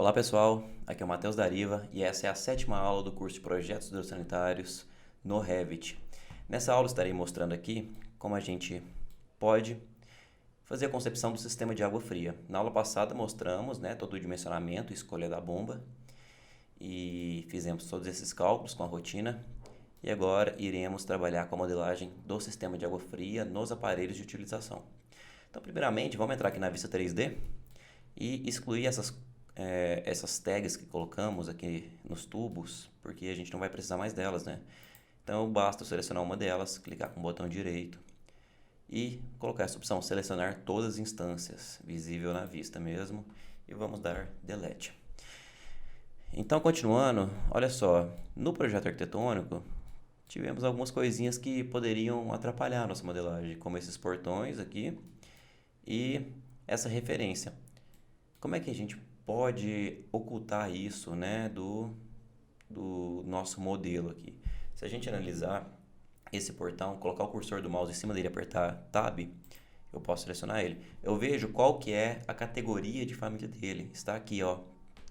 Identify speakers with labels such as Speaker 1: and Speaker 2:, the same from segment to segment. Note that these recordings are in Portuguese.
Speaker 1: Olá pessoal, aqui é o Matheus Dariva e essa é a sétima aula do curso de Projetos Hidrossanitários no Revit. Nessa aula estarei mostrando aqui como a gente pode fazer a concepção do sistema de água fria. Na aula passada mostramos todo o dimensionamento e escolha da bomba e fizemos todos esses cálculos com a rotina. E agora iremos trabalhar com a modelagem do sistema de água fria nos aparelhos de utilização. Então, primeiramente, vamos entrar aqui na vista 3D e excluir essas tags que colocamos aqui nos tubos, porque a gente não vai precisar mais delas, né? Então, basta selecionar uma delas, clicar com o botão direito e colocar essa opção, selecionar todas as instâncias, visível na vista mesmo, e vamos dar Delete. Então, continuando, olha só, no projeto arquitetônico, tivemos algumas coisinhas que poderiam atrapalhar a nossa modelagem, como esses portões aqui e essa referência. Como é que a gente pode ocultar isso, do nosso modelo aqui? Se a gente analisar esse portão, colocar o cursor do mouse em cima dele e apertar Tab, eu posso selecionar ele. Eu vejo qual que é a categoria de família dele. Está aqui, ó.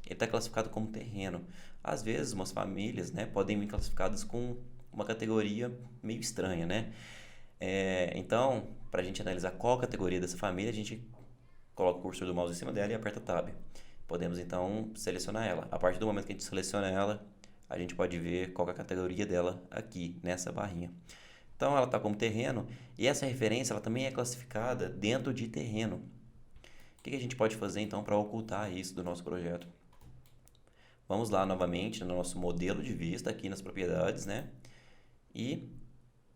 Speaker 1: Ele está classificado como terreno. Às vezes, umas famílias, podem vir classificadas com uma categoria meio estranha, Então, para a gente analisar qual a categoria dessa família, a gente coloca o cursor do mouse em cima dela e aperta Tab. Podemos, então, selecionar ela. A partir do momento que a gente seleciona ela, a gente pode ver qual é a categoria dela aqui, nessa barrinha. Então, ela está como terreno e essa referência ela também é classificada dentro de terreno. O que a gente pode fazer, então, para ocultar isso do nosso projeto? Vamos lá novamente no nosso modelo de vista, aqui nas propriedades, E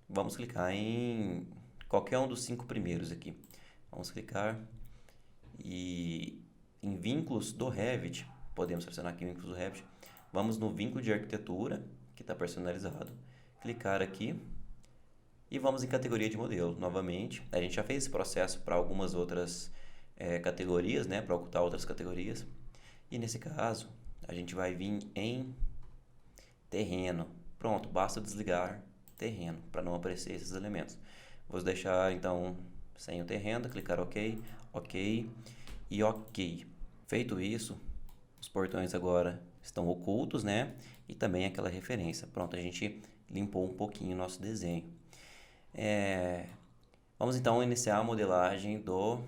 Speaker 1: vamos clicar em qualquer um dos 5 primeiros aqui. Vamos clicar e em vínculos do Revit, podemos selecionar aqui vínculos do Revit. Vamos no vínculo de arquitetura, que está personalizado. Clicar aqui e vamos em categoria de modelo. Novamente, a gente já fez esse processo para algumas outras categorias, para ocultar outras categorias. E nesse caso, a gente vai vir em terreno. Pronto, basta desligar terreno para não aparecer esses elementos. Vou deixar então sem o terreno, clicar OK, OK e OK. Feito isso, os portões agora estão ocultos, E também aquela referência. Pronto, a gente limpou um pouquinho o nosso desenho. Vamos então iniciar a modelagem do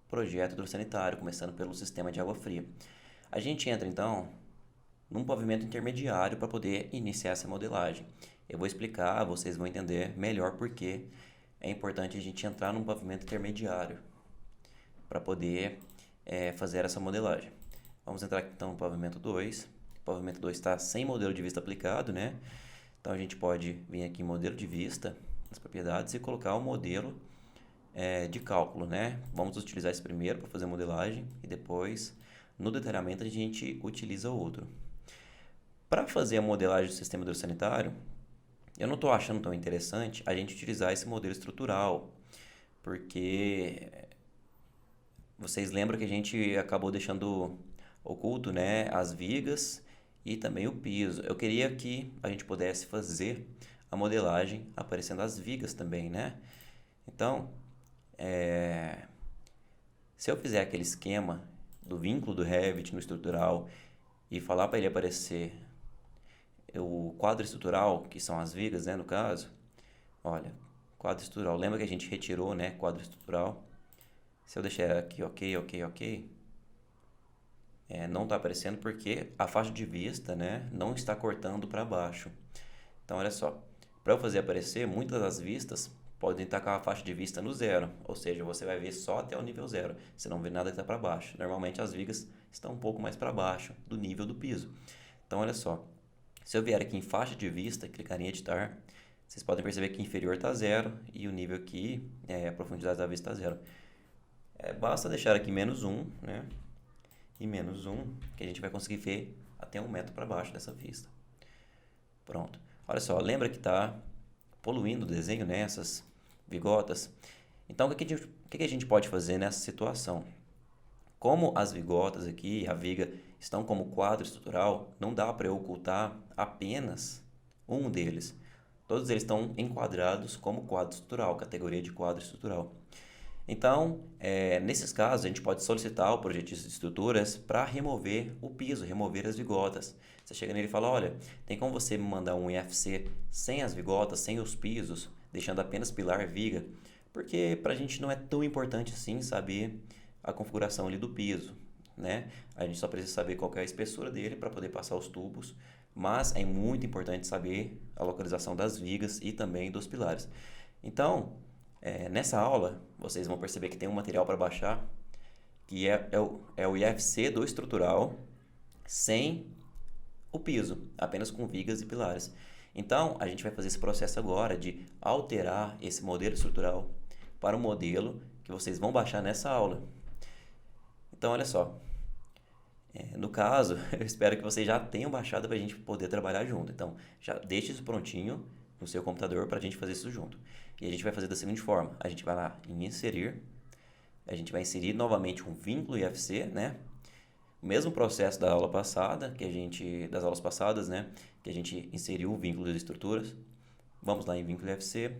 Speaker 1: projeto hidrossanitário, começando pelo sistema de água fria. A gente entra então num pavimento intermediário para poder iniciar essa modelagem. Eu vou explicar, vocês vão entender melhor porque é importante a gente entrar num pavimento intermediário para poder fazer essa modelagem. Vamos entrar aqui então no pavimento 2. O pavimento 2 está sem modelo de vista aplicado, Então a gente pode vir aqui em modelo de vista, nas propriedades, e colocar o modelo de cálculo, Vamos utilizar esse primeiro para fazer a modelagem e depois no detalhamento a gente utiliza o outro. Para fazer a modelagem do sistema hidrossanitário, eu não estou achando tão interessante a gente utilizar esse modelo estrutural, porque vocês lembram que a gente acabou deixando oculto, as vigas e também o piso. Eu queria que a gente pudesse fazer a modelagem aparecendo as vigas também, Então, se eu fizer aquele esquema do vínculo do Revit no estrutural e falar para ele aparecer o quadro estrutural, que são as vigas, no caso, olha, quadro estrutural, lembra que a gente retirou, quadro estrutural? Se eu deixar aqui OK, OK, OK, não está aparecendo porque a faixa de vista, não está cortando para baixo. Então, olha só, para eu fazer aparecer, muitas das vistas podem estar com a faixa de vista no 0, ou seja, você vai ver só até o nível 0, você não vê nada que está para baixo. Normalmente as vigas estão um pouco mais para baixo do nível do piso. Então, olha só, se eu vier aqui em faixa de vista, clicar em editar, vocês podem perceber que inferior está 0 e o nível aqui, a profundidade da vista está 0. Basta deixar aqui -1, e -1, que a gente vai conseguir ver até 1 metro para baixo dessa vista. Pronto. Olha só, lembra que está poluindo o desenho, essas vigotas? Então, o que a gente pode fazer nessa situação? Como as vigotas aqui, a viga, estão como quadro estrutural, não dá para eu ocultar apenas um deles. Todos eles estão enquadrados como quadro estrutural, categoria de quadro estrutural. Então, nesses casos, a gente pode solicitar o projetista de estruturas para remover o piso, remover as vigotas. Você chega nele e fala, olha, tem como você me mandar um IFC sem as vigotas, sem os pisos, deixando apenas pilar e viga? Porque para a gente não é tão importante assim saber a configuração ali do piso, né? A gente só precisa saber qual que é a espessura dele para poder passar os tubos, mas é muito importante saber a localização das vigas e também dos pilares. Então, nessa aula, vocês vão perceber que tem um material para baixar, que é o IFC do estrutural, sem o piso, apenas com vigas e pilares. Então, a gente vai fazer esse processo agora de alterar esse modelo estrutural para o modelo que vocês vão baixar nessa aula. Então, olha só. No caso, eu espero que vocês já tenham baixado para a gente poder trabalhar junto. Então, já deixe isso prontinho no seu computador para a gente fazer isso junto. E a gente vai fazer da seguinte forma. A gente vai lá em inserir. A gente vai inserir novamente um vínculo IFC, né? O mesmo processo da aula passada, das aulas passadas, né? Que a gente inseriu o vínculo de estruturas. Vamos lá em vínculo IFC.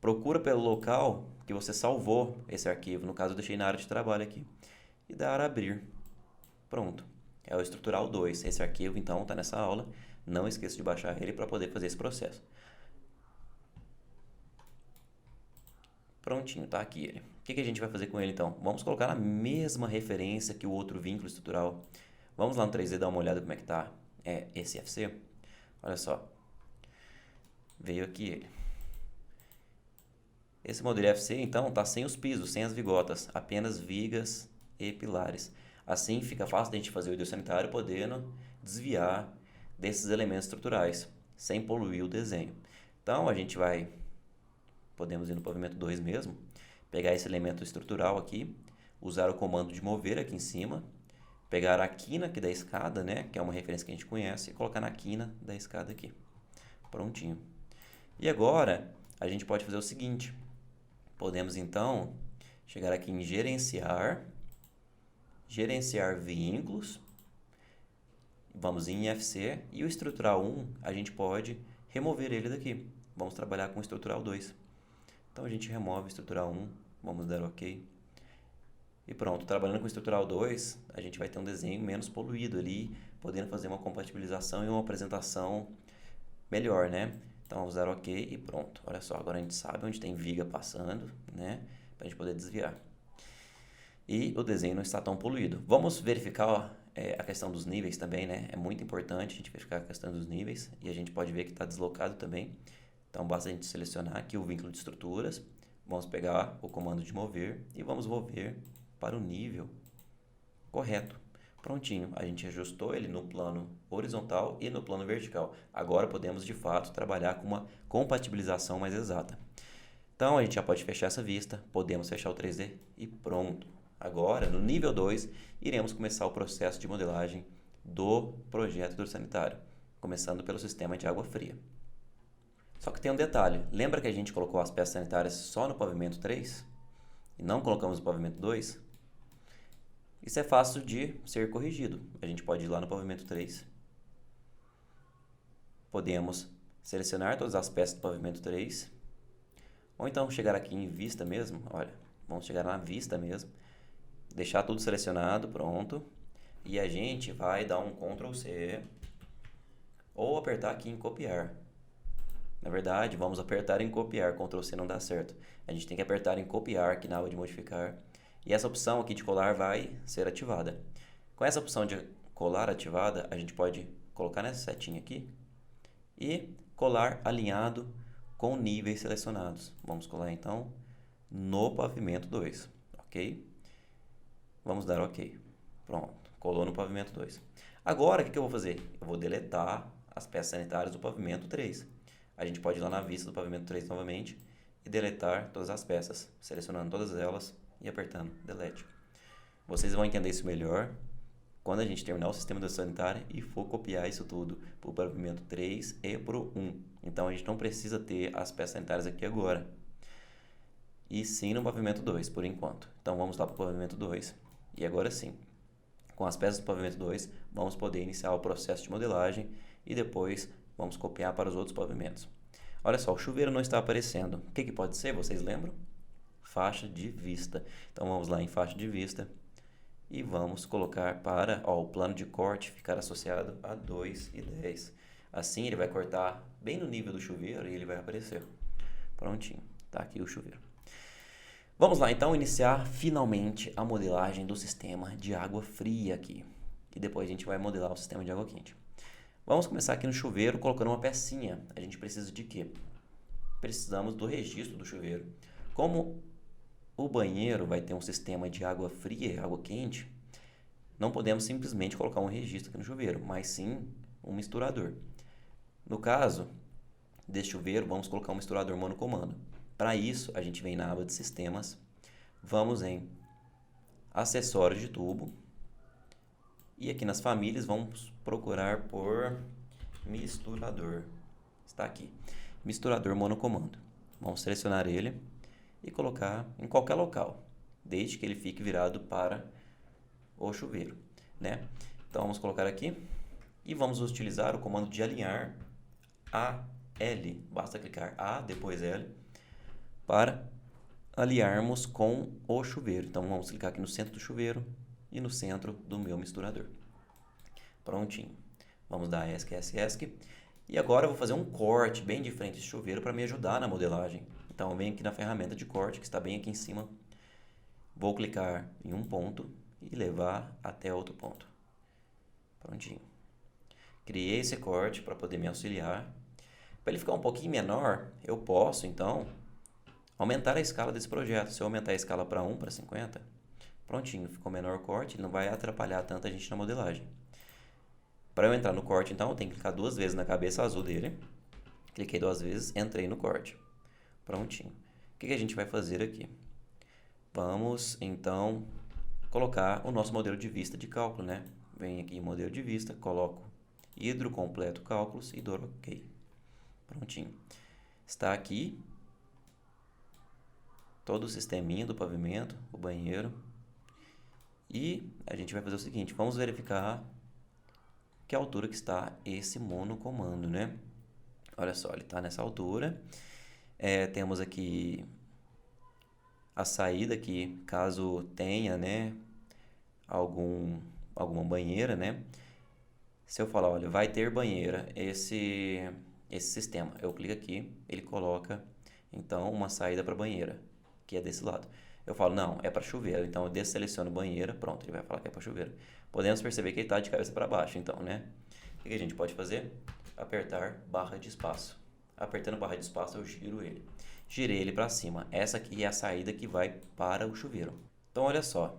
Speaker 1: Procura pelo local que você salvou esse arquivo. No caso, eu deixei na área de trabalho aqui. E dar a abrir. Pronto. É o estrutural 2. Esse arquivo, então, está nessa aula. Não esqueça de baixar ele para poder fazer esse processo. Prontinho, tá aqui ele. O que a gente vai fazer com ele, então? Vamos colocar na mesma referência que o outro vínculo estrutural. Vamos lá no 3D dar uma olhada como é que tá esse IFC. Olha só. Veio aqui ele. Esse modelo IFC, então, está sem os pisos, sem as vigotas. Apenas vigas e pilares. Assim fica fácil de a gente fazer o hidrossanitário podendo desviar desses elementos estruturais, sem poluir o desenho. Então, a gente podemos ir no pavimento 2 mesmo, pegar esse elemento estrutural aqui, usar o comando de mover aqui em cima, pegar a quina aqui da escada, né, que é uma referência que a gente conhece, e colocar na quina da escada aqui. Prontinho. E agora, a gente pode fazer o seguinte, podemos então chegar aqui em gerenciar vínculos, vamos em IFC, e o estrutural 1, a gente pode remover ele daqui. Vamos trabalhar com o estrutural 2. Então, a gente remove o estrutural 1, vamos dar OK. E pronto, trabalhando com o estrutural 2, a gente vai ter um desenho menos poluído ali, podendo fazer uma compatibilização e uma apresentação melhor, né? Então, vamos dar OK e pronto. Olha só, agora a gente sabe onde tem viga passando, né? Para a gente poder desviar. E o desenho não está tão poluído. Vamos verificar a questão dos níveis também, né? É muito importante a gente verificar a questão dos níveis. E a gente pode ver que está deslocado também. Então, basta a gente selecionar aqui o vínculo de estruturas. Vamos pegar o comando de mover e vamos mover para o nível correto. Prontinho, a gente ajustou ele no plano horizontal e no plano vertical. Agora podemos, de fato, trabalhar com uma compatibilização mais exata. Então, a gente já pode fechar essa vista, podemos fechar o 3D e pronto. Agora, no nível 2, iremos começar o processo de modelagem do projeto hidrossanitário, começando pelo sistema de água fria. Só que tem um detalhe, lembra que a gente colocou as peças sanitárias só no pavimento 3 e não colocamos no pavimento 2? Isso é fácil de ser corrigido. A gente pode ir lá no pavimento 3. Podemos selecionar todas as peças do pavimento 3. Ou então chegar aqui em vista mesmo. Olha, vamos chegar na vista mesmo. Deixar tudo selecionado, pronto. E a gente vai dar um Ctrl C. Ou apertar aqui em copiar. Na verdade, vamos apertar em copiar. Ctrl C não dá certo. A gente tem que apertar em copiar aqui na aba de modificar. E essa opção aqui de colar vai ser ativada. Com essa opção de colar ativada, a gente pode colocar nessa setinha aqui e colar alinhado com níveis selecionados. Vamos colar então no pavimento 2, ok? Vamos dar OK. Pronto, colou no pavimento 2. Agora, o que eu vou fazer? Eu vou deletar as peças sanitárias do pavimento 3. A gente pode ir lá na vista do pavimento 3 novamente e deletar todas as peças, selecionando todas elas e apertando Delete. Vocês vão entender isso melhor quando a gente terminar o sistema hidrossanitário e for copiar isso tudo para o pavimento 3 e para o 1. Então, a gente não precisa ter as peças sanitárias aqui agora. E sim no pavimento 2, por enquanto. Então, vamos lá para o pavimento 2. E agora sim, com as peças do pavimento 2, vamos poder iniciar o processo de modelagem e depois vamos copiar para os outros pavimentos. Olha só, o chuveiro não está aparecendo. O que pode ser? Vocês lembram? faixa de vista. Então vamos lá em faixa de vista e vamos colocar para o plano de corte ficar associado a 2:10. Assim ele vai cortar bem no nível do chuveiro e ele vai aparecer. Prontinho, tá aqui o chuveiro. Vamos lá então iniciar finalmente a modelagem do sistema de água fria aqui. E depois a gente vai modelar o sistema de água quente. Vamos começar aqui no chuveiro colocando uma pecinha. A gente precisa de quê? Precisamos do registro do chuveiro. Como o banheiro vai ter um sistema de água fria e água quente, não podemos simplesmente colocar um registro aqui no chuveiro, mas sim um misturador. No caso deste chuveiro, vamos colocar um misturador monocomando. Para isso, a gente vem na aba de sistemas, vamos em acessórios de tubo e aqui nas famílias vamos procurar por misturador. Está aqui, misturador monocomando. Vamos selecionar ele e colocar em qualquer local, desde que ele fique virado para o chuveiro, né? Então vamos colocar aqui e vamos utilizar o comando de alinhar AL. Basta clicar A, depois L, para alinharmos com o chuveiro. Então vamos clicar aqui no centro do chuveiro e no centro do meu misturador. Prontinho. Vamos dar ESC. E agora eu vou fazer um corte bem de frente desse chuveiro para me ajudar na modelagem. Então eu venho aqui na ferramenta de corte, que está bem aqui em cima. Vou clicar em um ponto e levar até outro ponto. Prontinho. Criei esse corte para poder me auxiliar. Para ele ficar um pouquinho menor, eu posso então aumentar a escala desse projeto. Se eu aumentar a escala para 1 para 50, prontinho, ficou menor o corte, não vai atrapalhar tanto a gente na modelagem. Para eu entrar no corte, então, eu tenho que clicar 2 vezes na cabeça azul dele. Cliquei 2 vezes, entrei no corte. Prontinho. O que a gente vai fazer aqui? Vamos, então, colocar o nosso modelo de vista de cálculo, né? Venho aqui em modelo de vista, coloco hidro completo cálculos e dou OK. Prontinho. Está aqui todo o sisteminha do pavimento, o banheiro. E a gente vai fazer o seguinte, vamos verificar que altura que está esse monocomando, né? Olha só, ele está nessa altura. Temos aqui a saída que caso tenha, né, alguma banheira, né? Se eu falar, olha, vai ter banheira, esse sistema, eu clico aqui, ele coloca então uma saída para banheira, que é desse lado. Eu falo, não, é para chuveiro, então eu desseleciono banheira, pronto, ele vai falar que é para chuveiro. Podemos perceber que ele está de cabeça para baixo, então, né? O que a gente pode fazer? Apertar barra de espaço. Apertando barra de espaço, eu giro ele. Girei ele para cima. Essa aqui é a saída que vai para o chuveiro. Então, olha só.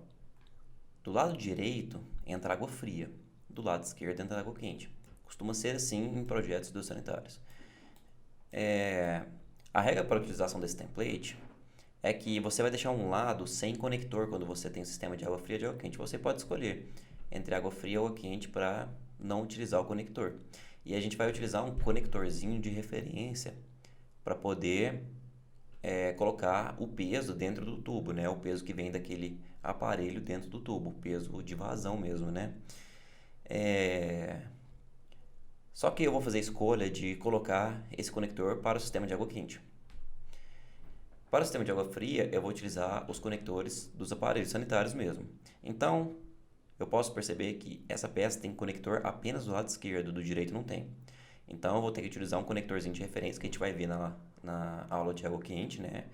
Speaker 1: Do lado direito, entra água fria. Do lado esquerdo, entra água quente. Costuma ser assim em projetos hidrossanitários. A regra para a utilização desse template é que você vai deixar um lado sem conector quando você tem um sistema de água fria e de água quente. Você pode escolher entre água fria e água quente para não utilizar o conector. E a gente vai utilizar um conectorzinho de referência para poder colocar o peso dentro do tubo, né? O peso que vem daquele aparelho dentro do tubo, o peso de vazão mesmo, né? Só que eu vou fazer a escolha de colocar esse conector para o sistema de água quente. Para o sistema de água fria, eu vou utilizar os conectores dos aparelhos sanitários mesmo. Então, eu posso perceber que essa peça tem conector apenas do lado esquerdo, do direito não tem. Então, eu vou ter que utilizar um conectorzinho de referência que a gente vai ver na aula de água quente, né?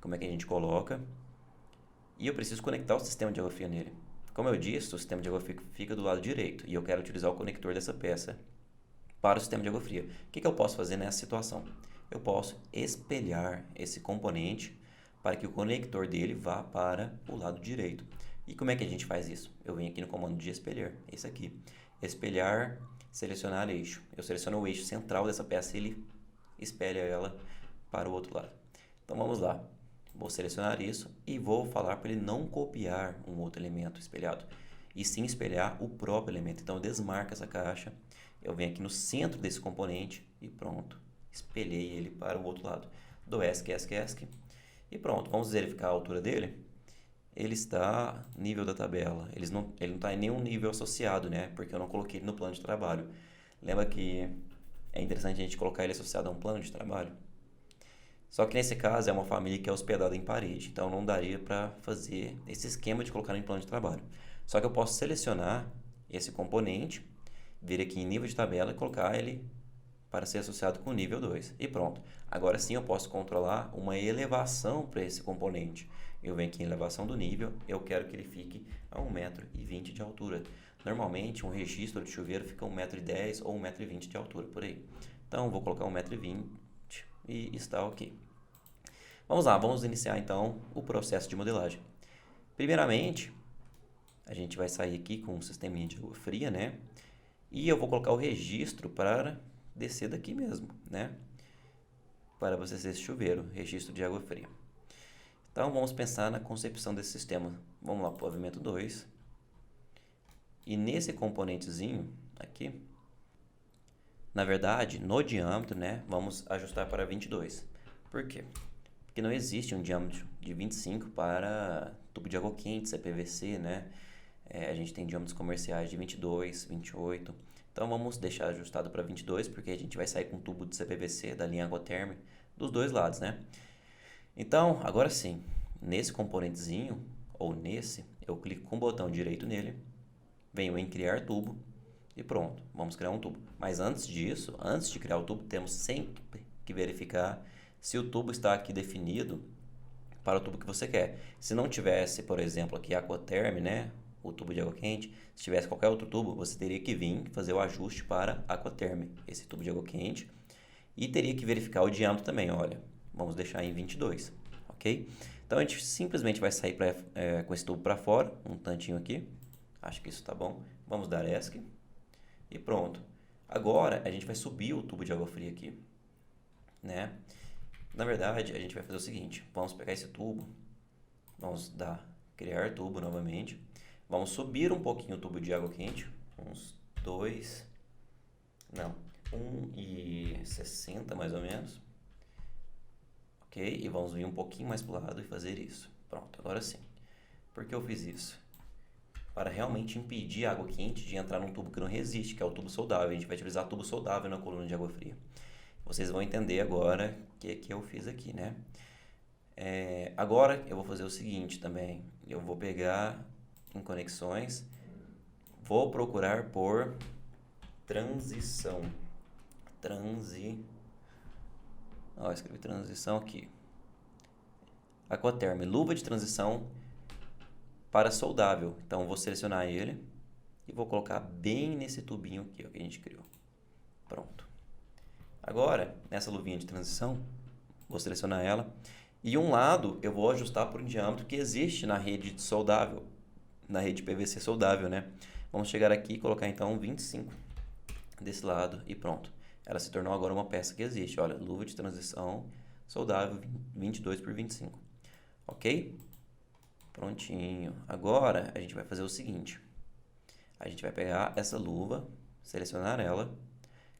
Speaker 1: Como é que a gente coloca. E eu preciso conectar o sistema de água fria nele. Como eu disse, o sistema de água fria fica do lado direito e eu quero utilizar o conector dessa peça para o sistema de água fria. O que eu posso fazer nessa situação? Eu posso espelhar esse componente para que o conector dele vá para o lado direito. E como é que a gente faz isso? Eu venho aqui no comando de espelhar, esse aqui. Espelhar, selecionar eixo. Eu seleciono o eixo central dessa peça e ele espelha ela para o outro lado. Então vamos lá. Vou selecionar isso e vou falar para ele não copiar um outro elemento espelhado, e sim espelhar o próprio elemento. Então eu desmarco essa caixa, eu venho aqui no centro desse componente e pronto. Espelhei ele para o outro lado. Dou ESC e pronto. Vamos verificar a altura dele. Ele está nível da tabela. Ele não está em nenhum nível associado, né? Porque eu não coloquei ele no plano de trabalho. Lembra que é interessante a gente colocar ele associado a um plano de trabalho? Só que nesse caso é uma família que é hospedada em parede, então não daria para fazer esse esquema de colocar no plano de trabalho. Só que eu posso selecionar esse componente, vir aqui em nível de tabela e colocar ele para ser associado com o nível 2. E pronto. Agora sim eu posso controlar uma elevação para esse componente. Eu venho aqui em elevação do nível, eu quero que ele fique a 1,20 m de altura. Normalmente um registro de chuveiro fica 1,10 m ou 1,20 m de altura, por aí. Então vou colocar 1,20 m e está ok. Vamos lá, vamos iniciar então o processo de modelagem. Primeiramente, a gente vai sair aqui com um sisteminha de água fria, né? E eu vou colocar o registro para descer daqui mesmo, né? Para abastecer esse chuveiro, registro de água fria. Então, vamos pensar na concepção desse sistema. Vamos lá, pavimento 2. E nesse componentezinho aqui, na verdade, no diâmetro, né? Vamos ajustar para 22. Por quê? Porque não existe um diâmetro de 25 para tubo de água quente, CPVC, né? A gente tem diâmetros comerciais de 22, 28. Então, vamos deixar ajustado para 22, porque a gente vai sair com um tubo de CPVC da linha Aquaterm dos dois lados, né? Então, agora sim, nesse componentezinho, ou nesse, eu clico com o botão direito nele, venho em criar tubo e pronto, vamos criar um tubo. Mas antes disso, antes de criar o tubo, temos sempre que verificar se o tubo está aqui definido para o tubo que você quer. Se não tivesse, por exemplo, aqui Aquaterm, né? O tubo de água quente, se tivesse qualquer outro tubo, você teria que vir fazer o ajuste para Aquaterm, esse tubo de água quente, e teria que verificar o diâmetro também, olha, vamos deixar em 22, ok? Então a gente simplesmente vai sair com esse tubo para fora, um tantinho aqui, acho que isso está bom, vamos dar ESC e pronto. Agora a gente vai subir o tubo de água fria aqui, né? Na verdade, a gente vai fazer o seguinte, vamos pegar esse tubo, vamos dar criar tubo novamente. Vamos subir um pouquinho o tubo de água quente, uns 1,60 mais ou menos. Ok? E vamos vir um pouquinho mais para o lado e fazer isso. Pronto, agora sim. Por que eu fiz isso? Para realmente impedir a água quente de entrar num tubo que não resiste, que é o tubo soldável. A gente vai utilizar tubo soldável na coluna de água fria. Vocês vão entender agora o que eu fiz aqui, né? Agora eu vou fazer o seguinte também. Eu vou pegar em conexões, vou procurar por transição. Escrevi transição aqui. Aquaterm, luva de transição para soldável. Então vou selecionar ele e vou colocar bem nesse tubinho aqui, ó, que a gente criou. Pronto. Agora, nessa luvinha de transição, vou selecionar ela e um lado eu vou ajustar por um diâmetro que existe na rede soldável, na rede PVC soldável, né? Vamos chegar aqui e colocar então 25 desse lado e pronto. Ela se tornou agora uma peça que existe. Olha, luva de transição soldável 22 por 25. Ok? Prontinho. Agora a gente vai fazer o seguinte. A gente vai pegar essa luva, selecionar ela,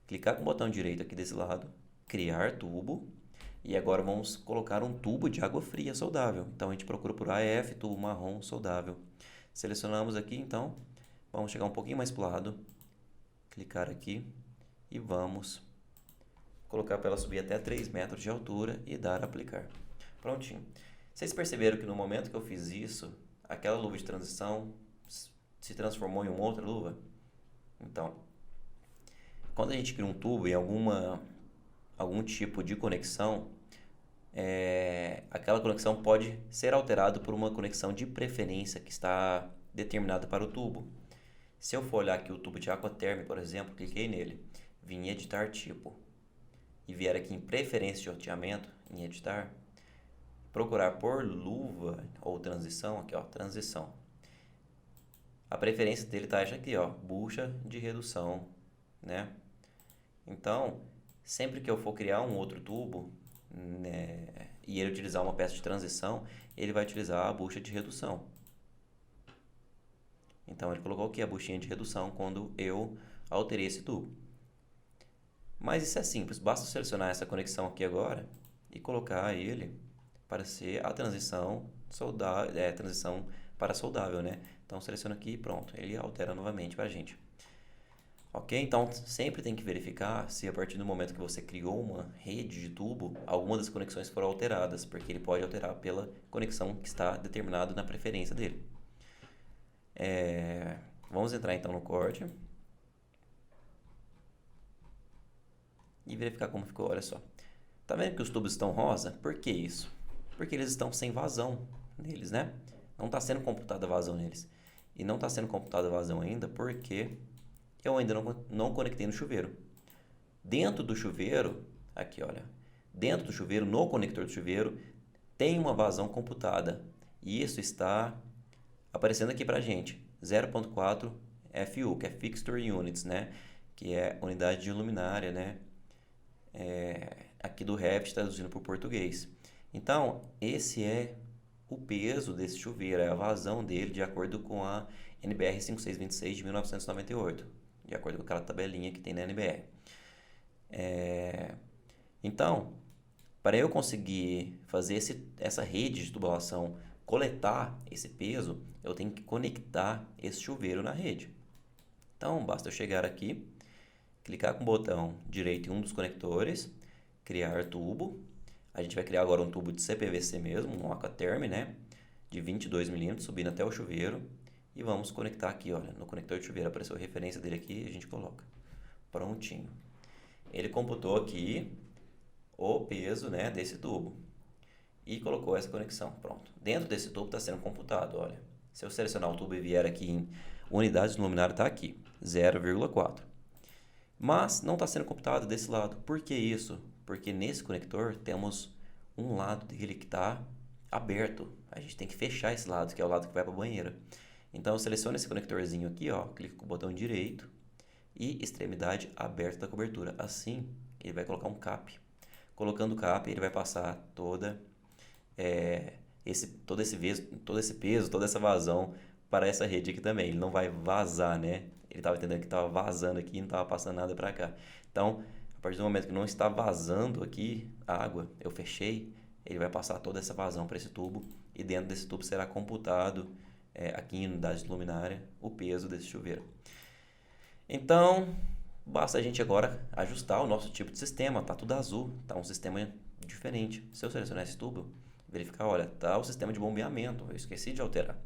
Speaker 1: clicar com o botão direito aqui desse lado, criar tubo. E agora vamos colocar um tubo de água fria soldável. Então a gente procura por AF, tubo marrom soldável. Selecionamos aqui, então, vamos chegar um pouquinho mais para o lado, clicar aqui e vamos colocar para ela subir até 3 metros de altura e dar a aplicar. Prontinho. Vocês perceberam que no momento que eu fiz isso, aquela luva de transição se transformou em uma outra luva? Então, quando a gente cria um tubo em algum tipo de conexão, aquela conexão pode ser alterada por uma conexão de preferência que está determinada para o tubo. Se eu for olhar aqui o tubo de Aquaterm, por exemplo, cliquei nele, vim em editar tipo e vier aqui em preferência de roteamento, em editar, procurar por luva ou transição, aqui ó, transição. A preferência dele tá aqui ó, bucha de redução, né? Então, sempre que eu for criar um outro tubo, né, e ele utilizar uma peça de transição, ele vai utilizar a bucha de redução. Então ele colocou aqui a buchinha de redução quando eu alterei esse tubo. Mas isso é simples, basta selecionar essa conexão aqui agora e colocar ele para ser a transição transição para soldável, né? Então seleciono aqui e pronto, ele altera novamente para a gente. Ok? Então, sempre tem que verificar se a partir do momento que você criou uma rede de tubo, alguma das conexões foram alteradas, porque ele pode alterar pela conexão que está determinado na preferência dele. Vamos entrar então no corte e verificar como ficou. Olha só. Tá vendo que os tubos estão rosa? Por que isso? Porque eles estão sem vazão neles, né? Não está sendo computada a vazão neles. E não está sendo computada a vazão ainda porque eu ainda não conectei no chuveiro. Dentro do chuveiro, aqui olha, dentro do chuveiro, no conector do chuveiro, tem uma vazão computada. E isso está aparecendo aqui pra gente, 0.4 FU, que é Fixture Units, né? Que é unidade de luminária, né? Aqui do Revit, traduzindo para o português. Então, esse é o peso desse chuveiro, é a vazão dele, de acordo com a NBR 5626 de 1998, de acordo com aquela tabelinha que tem na NBR. Então, para eu conseguir fazer essa rede de tubulação coletar esse peso, eu tenho que conectar esse chuveiro na rede. Então, basta eu chegar aqui, clicar com o botão direito em um dos conectores, criar tubo. A gente vai criar agora um tubo de CPVC mesmo, um Aquaterm, né? De 22 mm, subindo até o chuveiro. E vamos conectar aqui, olha, no conector de chuveiro. Apareceu a referência dele aqui, a gente coloca. Prontinho. Ele computou aqui o peso, né, desse tubo. E colocou essa conexão, pronto. Dentro desse tubo está sendo computado, olha. Se eu selecionar o tubo e vier aqui em unidades de luminária, está aqui, 0,4. Mas não está sendo computado desse lado. Por que isso? Porque nesse conector temos um lado dele que está aberto. A gente tem que fechar esse lado, que é o lado que vai para a banheira. Então eu seleciono esse conectorzinho aqui, ó, clico com o botão direito e extremidade aberta da cobertura. Assim, ele vai colocar um cap. Colocando o cap, ele vai passar todo esse peso, toda essa vazão para essa rede aqui também. Ele não vai vazar, né? Ele estava entendendo que estava vazando aqui e não estava passando nada para cá. Então, a partir do momento que não está vazando aqui a água, eu fechei, ele vai passar toda essa vazão para esse tubo e dentro desse tubo será computado aqui em unidade de luminária o peso desse chuveiro. Então, basta a gente agora ajustar o nosso tipo de sistema. Tá tudo azul, tá um sistema diferente. Se eu selecionar esse tubo, verificar, olha, tá o sistema de bombeamento, eu esqueci de alterar.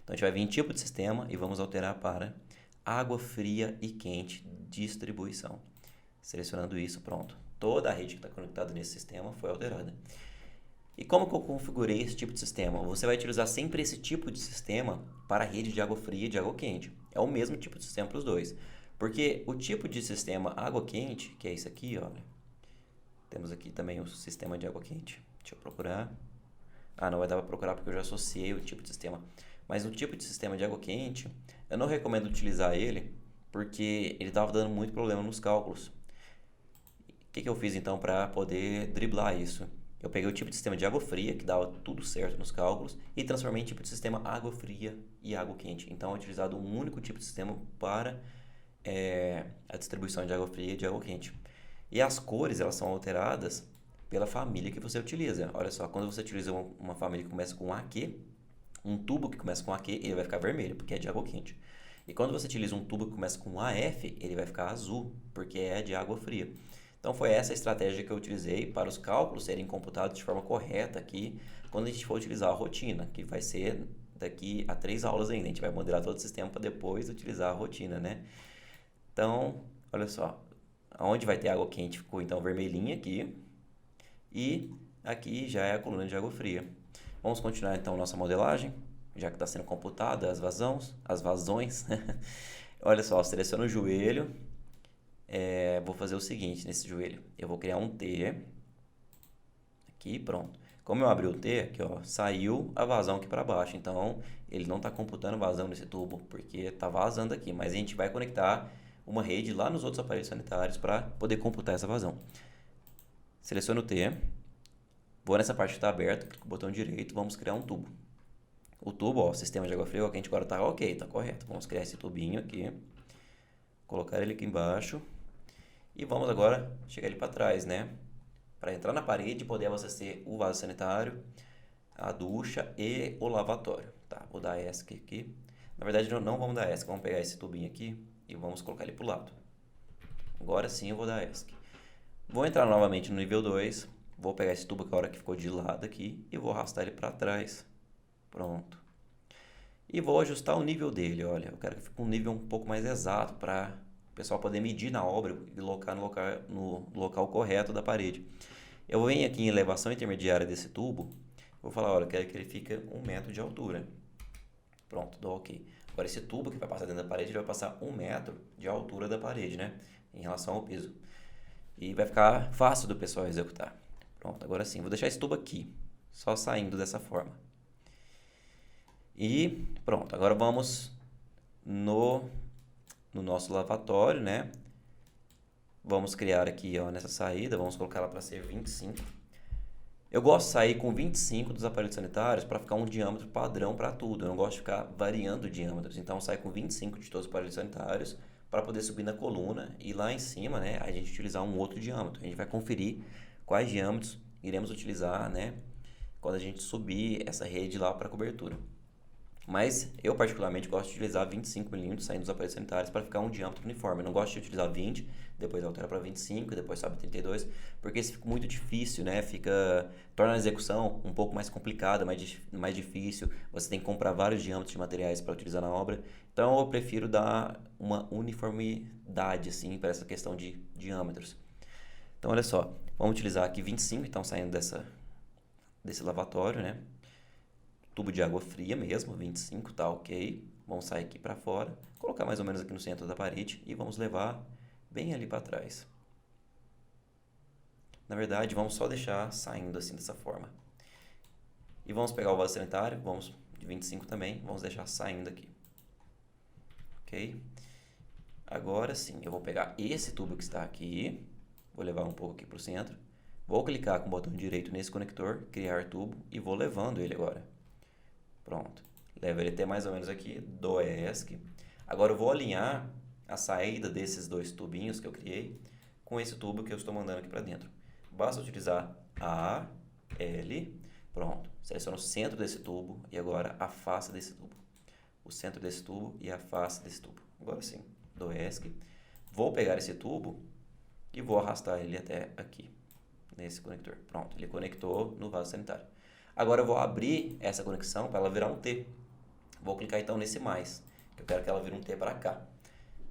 Speaker 1: Então, a gente vai vir em tipo de sistema e vamos alterar para água fria e quente distribuição. Selecionando isso, pronto. Toda a rede que está conectada nesse sistema foi alterada. E como que eu configurei esse tipo de sistema? Você vai utilizar sempre esse tipo de sistema para a rede de água fria e de água quente. É o mesmo tipo de sistema para os dois. Porque o tipo de sistema água quente, que é esse aqui, olha. Temos aqui também o sistema de água quente. Deixa eu procurar. Ah, não vai dar para procurar porque eu já associei o tipo de sistema. Mas o tipo de sistema de água quente, eu não recomendo utilizar ele porque ele estava dando muito problema nos cálculos. O que eu fiz então para poder driblar isso? Eu peguei o tipo de sistema de água fria, que dava tudo certo nos cálculos, e transformei em tipo de sistema água fria e água quente. Então, é utilizado um único tipo de sistema para a distribuição de água fria e de água quente. E as cores, elas são alteradas pela família que você utiliza. Olha só, quando você utiliza uma família que começa com AQ, um tubo que começa com AQ, ele vai ficar vermelho, porque é de água quente. E quando você utiliza um tubo que começa com AF, ele vai ficar azul, porque é de água fria. Então foi essa a estratégia que eu utilizei para os cálculos serem computados de forma correta aqui, quando a gente for utilizar a rotina, que vai ser daqui a 3 aulas ainda. A gente vai modelar todo o sistema para depois utilizar a rotina, né? Então, olha só, onde vai ter água quente ficou então vermelhinha aqui, e aqui já é a coluna de água fria. Vamos continuar então nossa modelagem, já que está sendo computada as vazões. Olha só, seleciono o joelho. Vou fazer o seguinte nesse joelho. Eu vou criar um T. Aqui, pronto. Como eu abri o T, aqui ó, saiu a vazão aqui para baixo. Então, ele não está computando vazão nesse tubo, porque está vazando aqui. Mas a gente vai conectar uma rede lá nos outros aparelhos sanitários para poder computar essa vazão. Seleciono o T. Vou nessa parte que está aberta, clico com o botão direito, vamos criar um tubo. O tubo, ó, sistema de água fria, quente agora está ok, está correto. Vamos criar esse tubinho aqui. Colocar ele aqui embaixo. E vamos agora chegar ele para trás, né? Para entrar na parede e poder abastecer o vaso sanitário, a ducha e o lavatório. Tá, vou dar ESC aqui. Na verdade, não vamos dar ESC, vamos pegar esse tubinho aqui e vamos colocar ele para o lado. Agora sim eu vou dar ESC. Vou entrar novamente no nível 2, vou pegar esse tubo agora que ficou de lado aqui e vou arrastar ele para trás. Pronto. E vou ajustar o nível dele, olha, eu quero que fique um nível um pouco mais exato para o pessoal poder medir na obra e colocar no local correto da parede. Eu vou vir aqui em elevação intermediária desse tubo, vou falar, olha, eu quero que ele fique 1 metro de altura. Pronto, dou OK. Agora esse tubo que vai passar dentro da parede, ele vai passar 1 metro de altura da parede, né? Em relação ao piso. E vai ficar fácil do pessoal executar. Pronto, agora sim, vou deixar esse tubo aqui, só saindo dessa forma. E pronto, agora vamos no nosso lavatório, né? Vamos criar aqui, ó, nessa saída, vamos colocar ela para ser 25. Eu gosto de sair com 25 dos aparelhos sanitários para ficar um diâmetro padrão para tudo. Eu não gosto de ficar variando diâmetros. Então, eu saio com 25 de todos os aparelhos sanitários para poder subir na coluna e lá em cima, né, a gente utilizar um outro diâmetro. A gente vai conferir quais diâmetros iremos utilizar, né, quando a gente subir essa rede lá para cobertura. Mas eu particularmente gosto de utilizar 25 mm saindo dos aparelhos sanitários para ficar um diâmetro uniforme. Eu não gosto de utilizar 20, depois altera para 25, depois sobe 32, porque isso fica muito difícil, né? Torna a execução um pouco mais complicada, mais difícil. Você tem que comprar vários diâmetros de materiais para utilizar na obra. Então eu prefiro dar uma uniformidade assim para essa questão de diâmetros. Então olha só, vamos utilizar aqui 25, então saindo desse lavatório, né? Tubo de água fria mesmo, 25, tá ok. Vamos sair aqui para fora, colocar mais ou menos aqui no centro da parede e vamos levar bem ali para trás. Na verdade, vamos só deixar saindo assim dessa forma. E vamos pegar o vaso sanitário, vamos de 25 também, vamos deixar saindo aqui. Ok? Agora sim, eu vou pegar esse tubo que está aqui, vou levar um pouco aqui para o centro. Vou clicar com o botão direito nesse conector, criar tubo e vou levando ele agora. Pronto, leva ele até mais ou menos aqui, dou ESC. Agora eu vou alinhar a saída desses dois tubinhos que eu criei com esse tubo que eu estou mandando aqui para dentro. Basta utilizar A, L, pronto. Seleciono o centro desse tubo e agora a face desse tubo. O centro desse tubo e a face desse tubo. Agora sim, dou ESC. Vou pegar esse tubo e vou arrastar ele até aqui, nesse conector. Pronto, ele conectou no vaso sanitário. Agora eu vou abrir essa conexão para ela virar um T. Vou clicar então nesse mais, que eu quero que ela vire um T para cá.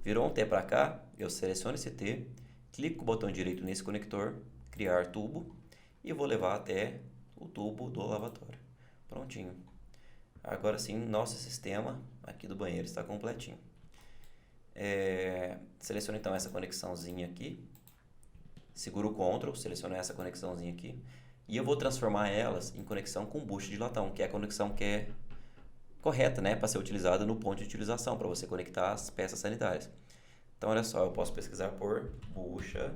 Speaker 1: Virou um T para cá, eu seleciono esse T, clico com o botão direito nesse conector, criar tubo, e vou levar até o tubo do lavatório. Prontinho. Agora sim, nosso sistema aqui do banheiro está completinho. Seleciono então essa conexãozinha aqui, seguro o Ctrl, seleciono essa conexãozinha aqui, e eu vou transformar elas em conexão com bucho de latão, que é a conexão que é correta, né, para ser utilizada no ponto de utilização, para você conectar as peças sanitárias. Então, olha só, eu posso pesquisar por bucha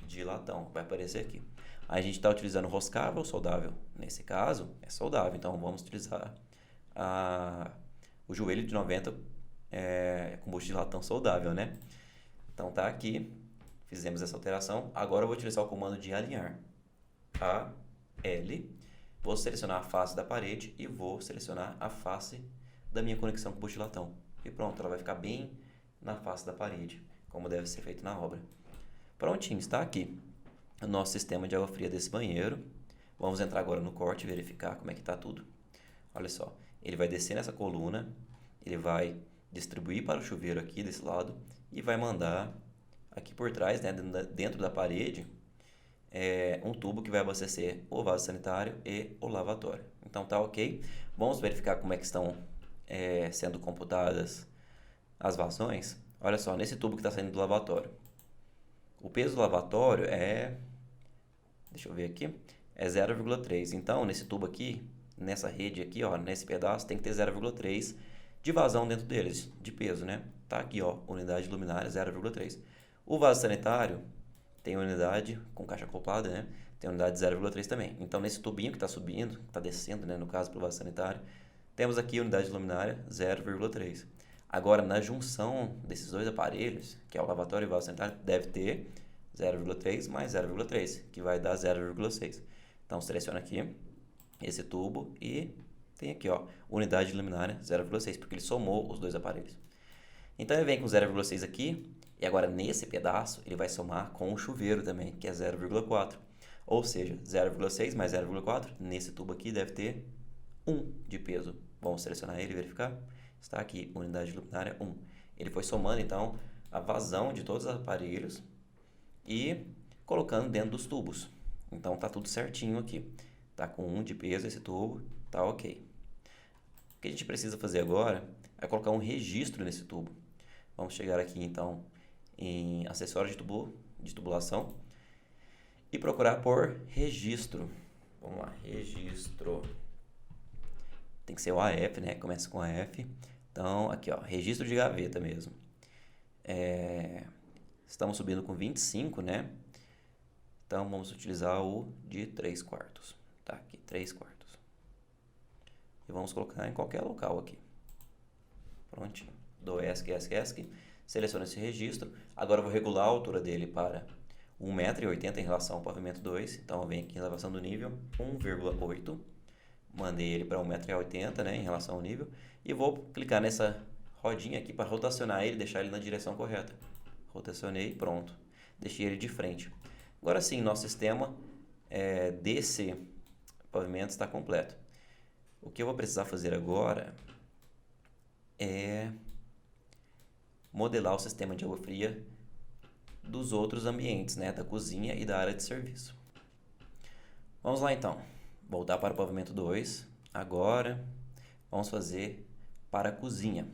Speaker 1: de latão, vai aparecer aqui. A gente está utilizando roscável ou soldável? Nesse caso, é soldável, então vamos utilizar o joelho de 90 com bucha de latão soldável, né? Então, tá aqui, fizemos essa alteração. Agora eu vou utilizar o comando de alinhar. A, L, vou selecionar a face da parede e vou selecionar a face da minha conexão com o bucho de latão. E pronto, ela vai ficar bem na face da parede, como deve ser feito na obra. Prontinho, está aqui o nosso sistema de água fria desse banheiro. Vamos entrar agora no corte e verificar como é que está tudo. Olha só, ele vai descer nessa coluna, ele vai distribuir para o chuveiro aqui desse lado e vai mandar aqui por trás, né, dentro da parede, um tubo que vai abastecer o vaso sanitário e o lavatório. Então tá ok. Vamos verificar como é que estão sendo computadas as vazões. Olha só, nesse tubo que está saindo do lavatório. O peso do lavatório deixa eu ver aqui, é 0,3. Então, nesse tubo aqui, nessa rede aqui, ó, nesse pedaço, tem que ter 0,3 de vazão dentro deles, de peso, né? Tá aqui, ó, unidade luminária 0,3. O vaso sanitário tem unidade com caixa acoplada, né? Tem unidade 0,3 também. Então, nesse tubinho que está subindo, que está descendo, né, no caso, para o vaso sanitário, temos aqui a unidade luminária 0,3. Agora, na junção desses dois aparelhos, que é o lavatório e o vaso sanitário, deve ter 0,3 mais 0,3, que vai dar 0,6. Então, seleciona aqui esse tubo e tem aqui, ó, unidade luminária 0,6, porque ele somou os dois aparelhos. Então ele vem com 0,6 aqui, e agora nesse pedaço ele vai somar com o chuveiro também, que é 0,4. Ou seja, 0,6 mais 0,4, nesse tubo aqui deve ter 1 de peso. Vamos selecionar ele e verificar. Está aqui, unidade luminária 1. Ele foi somando então a vazão de todos os aparelhos e colocando dentro dos tubos. Então tá tudo certinho aqui. Tá com 1 de peso esse tubo, tá ok. O que a gente precisa fazer agora é colocar um registro nesse tubo. Vamos chegar aqui então em acessórios de tubulação e procurar por registro. Vamos lá, registro. Tem que ser o AF, né? Começa com AF. Então, aqui ó, registro de gaveta mesmo. Estamos subindo com 25, né? Então, vamos utilizar o de 3/4. Tá, aqui, 3/4. E vamos colocar em qualquer local aqui. Prontinho. Dou ESC. Seleciono esse registro. Agora eu vou regular a altura dele para 1,80 m em relação ao pavimento 2. Então, eu venho aqui em elevação do nível, 1,8. Mandei ele para 1,80 m, né, em relação ao nível. E vou clicar nessa rodinha aqui para rotacionar ele e deixar ele na direção correta. Rotacionei, pronto. Deixei ele de frente. Agora sim, nosso sistema desse pavimento está completo. O que eu vou precisar fazer agora é modelar o sistema de água fria dos outros ambientes, né, da cozinha e da área de serviço. Vamos lá então. Voltar para o pavimento 2. Agora, vamos fazer para a cozinha.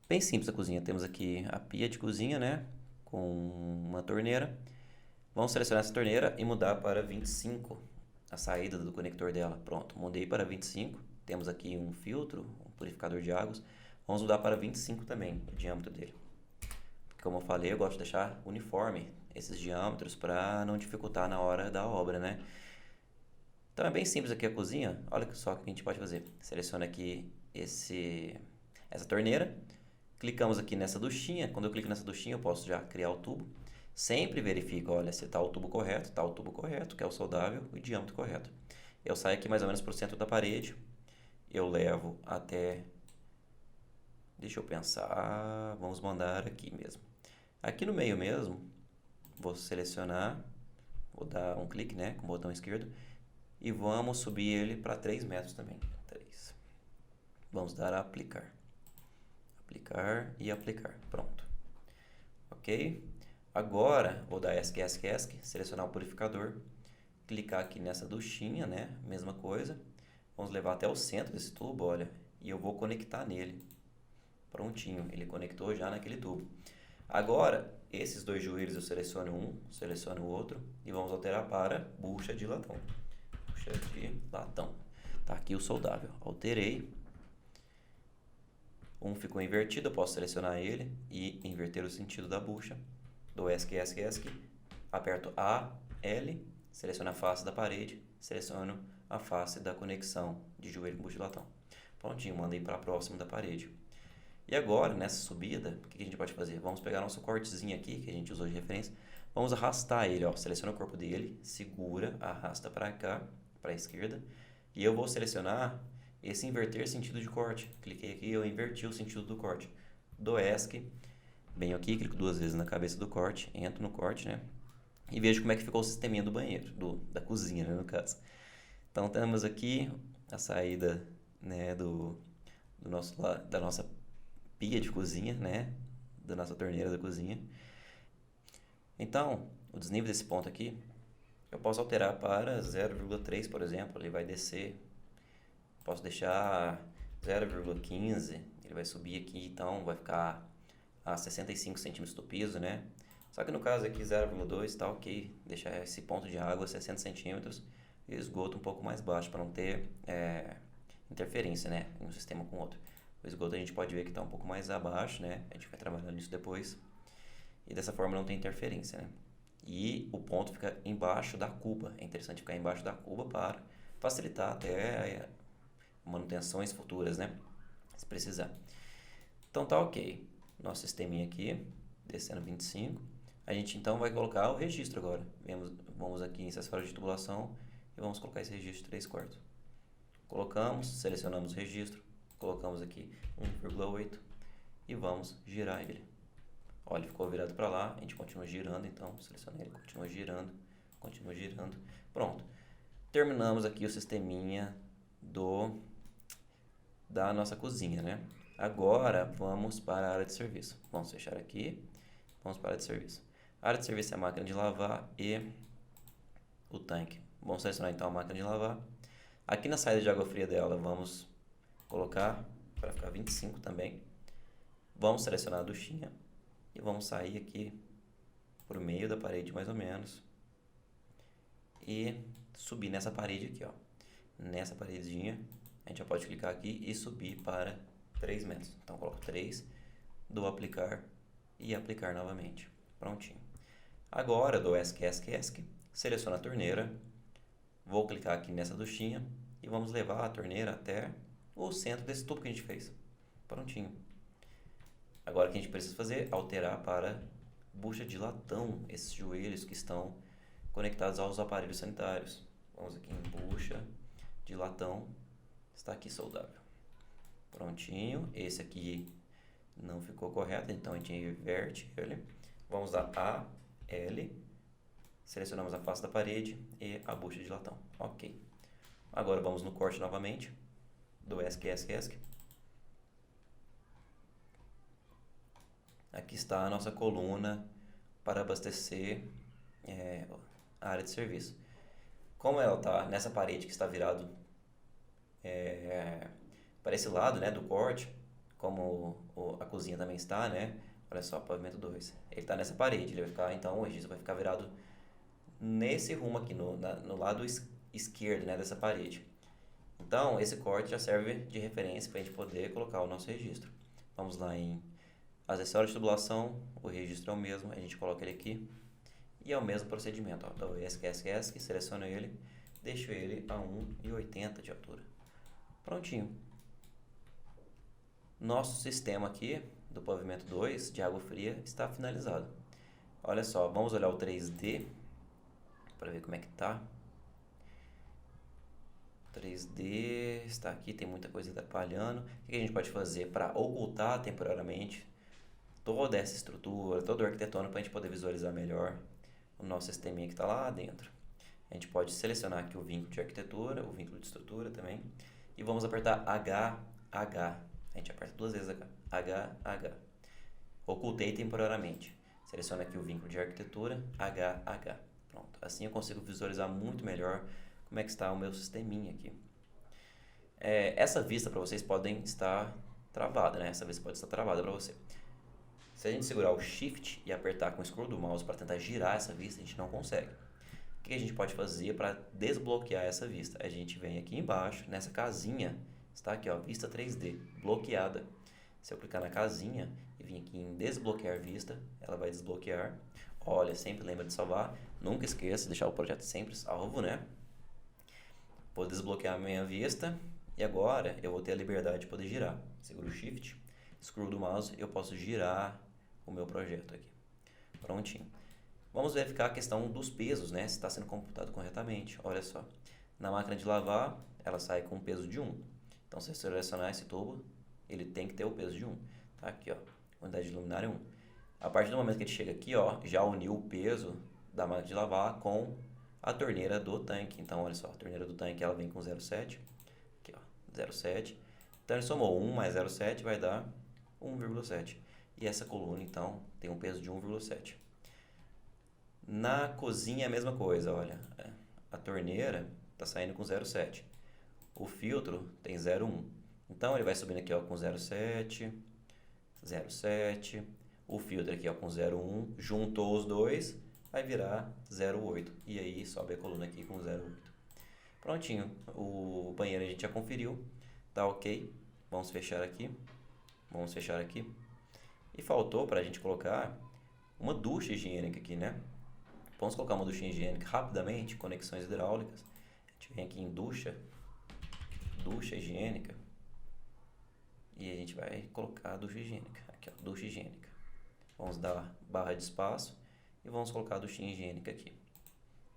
Speaker 1: Bem simples a cozinha. Temos aqui a pia de cozinha, né? Com uma torneira. Vamos selecionar essa torneira e mudar para 25. A saída do conector dela. Pronto, mudei para 25. Temos aqui um filtro, um purificador de águas. Vamos mudar para 25 também, o diâmetro dele. Como eu falei, eu gosto de deixar uniforme esses diâmetros para não dificultar na hora da obra, né? Então é bem simples aqui a cozinha. Olha só o que a gente pode fazer. Seleciona aqui essa torneira. Clicamos aqui nessa duchinha. Quando eu clico nessa duchinha, eu posso já criar o tubo. Sempre verifico, olha, se está o tubo correto, que é o soldável, e o diâmetro correto. Eu saio aqui mais ou menos para o centro da parede. Eu levo até... Deixa eu pensar. Vamos mandar aqui mesmo. Aqui no meio mesmo, vou selecionar. Vou dar um clique, né, com o botão esquerdo. E vamos subir ele para 3 metros também. 3. Vamos dar a aplicar. Aplicar e aplicar. Pronto. Ok? Agora, vou dar ESC, selecionar o purificador. Clicar aqui nessa duchinha, né? Mesma coisa. Vamos levar até o centro desse tubo, olha. E eu vou conectar nele. Prontinho. Ele conectou já naquele tubo. Agora, esses dois joelhos eu seleciono um, seleciono o outro. E vamos alterar para bucha de latão. De latão. Tá aqui o soldável. Alterei. Um ficou invertido, eu posso selecionar ele e inverter o sentido da bucha. Dou ESC. Aperto A, L, seleciono a face da parede, seleciono a face da conexão de joelho com bucha de latão. Prontinho, mandei para próximo da parede. E agora, nessa subida, o que a gente pode fazer? Vamos pegar nosso cortezinho aqui, que a gente usou de referência. Vamos arrastar ele, ó. Seleciona o corpo dele, segura, arrasta para cá, para a esquerda, e eu vou selecionar esse inverter sentido de corte. Cliquei aqui, eu inverti o sentido do corte. Dou ESC, venho aqui, clico 2 vezes na cabeça do corte, entro no corte, né? E vejo como é que ficou o sisteminha do banheiro, da cozinha, né, no caso. Então temos aqui a saída, né, da nossa pia de cozinha, né? Da nossa torneira da cozinha. Então, o desnível desse ponto aqui eu posso alterar para 0,3, por exemplo, ele vai descer. Posso deixar 0,15, ele vai subir aqui, então vai ficar a 65 centímetros do piso, né? Só que no caso aqui 0,2 está ok, deixar esse ponto de água 60 centímetros e esgoto um pouco mais baixo para não ter interferência, né? Um sistema com o outro. O esgoto a gente pode ver que está um pouco mais abaixo, né? A gente vai trabalhando nisso depois. E dessa forma não tem interferência, né? E o ponto fica embaixo da cuba. É interessante ficar embaixo da cuba para facilitar até manutenções futuras, né? Se precisar. Então tá ok. Nosso sisteminha aqui, descendo 25. A gente então vai colocar o registro agora. Vamos aqui em acessórios de tubulação e vamos colocar esse registro de 3/4. Colocamos, selecionamos o registro, colocamos aqui 1,8 e vamos girar ele. Olha, ficou virado para lá, a gente continua girando, então seleciona ele, continua girando. Pronto. Terminamos aqui o sisteminha da nossa cozinha, né? Agora vamos para a área de serviço. Vamos fechar aqui, vamos para a área de serviço. A área de serviço é a máquina de lavar e o tanque. Vamos selecionar então a máquina de lavar. Aqui na saída de água fria dela, vamos colocar para ficar 25 também. Vamos selecionar a duchinha e vamos sair aqui por meio da parede mais ou menos e subir nessa parede aqui, ó. Nessa paredezinha, a gente já pode clicar aqui e subir para 3 metros. Então, coloco 3, dou aplicar e aplicar novamente. Prontinho. Agora, dou ESC, seleciono a torneira, vou clicar aqui nessa duchinha e vamos levar a torneira até o centro desse tubo que a gente fez. Prontinho. Agora o que a gente precisa fazer? Alterar para bucha de latão, esses joelhos que estão conectados aos aparelhos sanitários. Vamos aqui em bucha de latão, está aqui soldável. Prontinho, esse aqui não ficou correto, então a gente inverte ele. Vamos dar A, L, selecionamos a face da parede e a bucha de latão. Ok. Agora vamos no corte novamente, do ESC. Aqui está a nossa coluna para abastecer a área de serviço. Como ela está nessa parede que está virado para esse lado, né, do corte, como a cozinha também está, né? Olha só, pavimento 2. Ele está nessa parede, ele vai ficar, então o registro vai ficar virado nesse rumo aqui, no lado esquerdo, né, dessa parede. Então, esse corte já serve de referência para a gente poder colocar o nosso registro. Vamos lá em acessório de tubulação, o registro é o mesmo, a gente coloca ele aqui. E é o mesmo procedimento, ó. Então, ESC, seleciono ele, deixo ele a 1,80 de altura. Prontinho. Nosso sistema aqui, do pavimento 2, de água fria, está finalizado. Olha só, vamos olhar o 3D, para ver como é que tá. 3D está aqui, tem muita coisa atrapalhando. O que a gente pode fazer para ocultar temporariamente toda essa estrutura, todo o arquitetônico, para a gente poder visualizar melhor o nosso sisteminha que está lá dentro? A gente pode selecionar aqui o vínculo de arquitetura, o vínculo de estrutura também, e vamos apertar HH. A gente aperta 2 vezes HH. Ocultei temporariamente. Seleciona aqui o vínculo de arquitetura, HH. Pronto. Assim eu consigo visualizar muito melhor como é que está o meu sisteminha aqui. Essa vista para vocês podem estar travada, né? Essa vista pode estar travada para você. Se a gente segurar o Shift e apertar com o scroll do mouse para tentar girar essa vista, a gente não consegue. O que a gente pode fazer para desbloquear essa vista? A gente vem aqui embaixo, nessa casinha, está aqui, ó, vista 3D, bloqueada. Se eu clicar na casinha e vir aqui em desbloquear vista, ela vai desbloquear. Olha, sempre lembra de salvar. Nunca esqueça de deixar o projeto sempre salvo, né? Vou desbloquear a minha vista e agora eu vou ter a liberdade de poder girar. Seguro o Shift, scroll do mouse e eu posso girar o meu projeto aqui. Prontinho. Vamos verificar a questão dos pesos, né? Se está sendo computado corretamente. Olha só. Na máquina de lavar, ela sai com um peso de 1. Então, se eu selecionar esse tubo, ele tem que ter o peso de 1. Tá aqui, ó. Unidade de luminária 1. A partir do momento que ele chega aqui, ó, já uniu o peso da máquina de lavar com a torneira do tanque. Então, olha só, a torneira do tanque ela vem com 0,7. Aqui, ó, 0,7. Então, ele somou 1 mais 0,7 vai dar 1,7. E essa coluna, então, tem um peso de 1,7. Na cozinha é a mesma coisa, olha. A torneira está saindo com 0,7. O filtro tem 0,1. Então, ele vai subindo aqui, ó, com 0,7, 0,7. O filtro aqui, ó, com 0,1. Juntou os dois, vai virar 0,8. E aí, sobe a coluna aqui com 0,8. Prontinho. O banheiro a gente já conferiu. Tá ok. Vamos fechar aqui. Vamos fechar aqui. E faltou para a gente colocar uma ducha higiênica aqui, né? Vamos colocar uma ducha higiênica rapidamente, conexões hidráulicas. A gente vem aqui em ducha higiênica. E a gente vai colocar a ducha higiênica. Aqui, ó, ducha higiênica. Vamos dar barra de espaço e vamos colocar a duchinha higiênica aqui.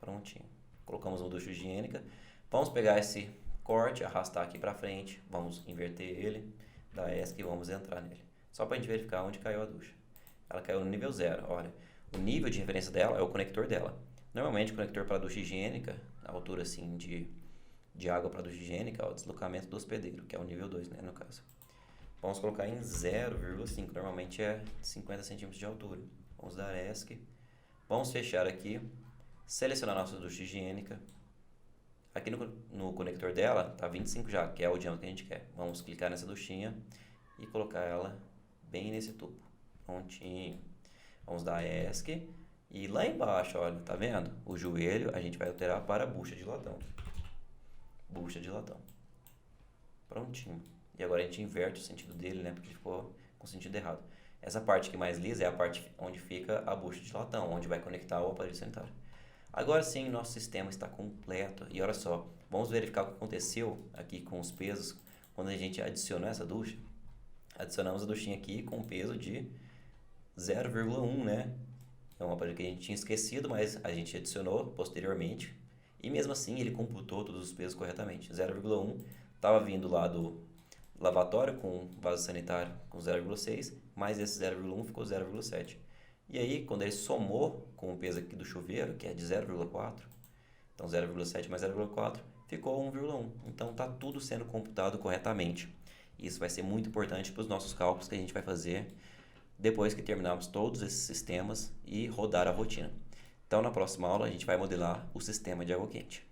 Speaker 1: Prontinho. Colocamos uma ducha higiênica. Vamos pegar esse corte, arrastar aqui para frente. Vamos inverter ele, dar ESC e vamos entrar nele. Só para a gente verificar onde caiu a ducha. Ela caiu no nível 0. Olha, o nível de referência dela é o conector dela. Normalmente, o conector para ducha higiênica, a altura assim de água para ducha higiênica, é o deslocamento do hospedeiro, que é o nível 2, né, no caso. Vamos colocar em 0,5, normalmente é 50 centímetros de altura. Vamos dar ESC. Vamos fechar aqui, selecionar nossa ducha higiênica. Aqui no conector dela tá 25 já, que é o diâmetro que a gente quer. Vamos clicar nessa duchinha e colocar ela bem nesse tubo. Prontinho. Vamos dar ESC. E lá embaixo, olha, tá vendo? O joelho a gente vai alterar para bucha de latão. Bucha de latão. Prontinho. E agora a gente inverte o sentido dele, né? Porque ficou com o sentido errado. Essa parte aqui mais lisa é a parte onde fica a bucha de latão, onde vai conectar o aparelho sanitário. Agora sim, nosso sistema está completo. E olha só, vamos verificar o que aconteceu aqui com os pesos quando a gente adicionou essa ducha. Adicionamos a duchinha aqui com um peso de 0,1, né? É um aparelho que a gente tinha esquecido, mas a gente adicionou posteriormente. E mesmo assim, ele computou todos os pesos corretamente. 0,1 estava vindo lá do lavatório com vaso sanitário com 0,6, mais esse 0,1 ficou 0,7. E aí, quando ele somou com o peso aqui do chuveiro, que é de 0,4, então 0,7 mais 0,4, ficou 1,1. Então, está tudo sendo computado corretamente. Isso vai ser muito importante para os nossos cálculos que a gente vai fazer depois que terminarmos todos esses sistemas e rodar a rotina. Então, na próxima aula, a gente vai modelar o sistema de água quente.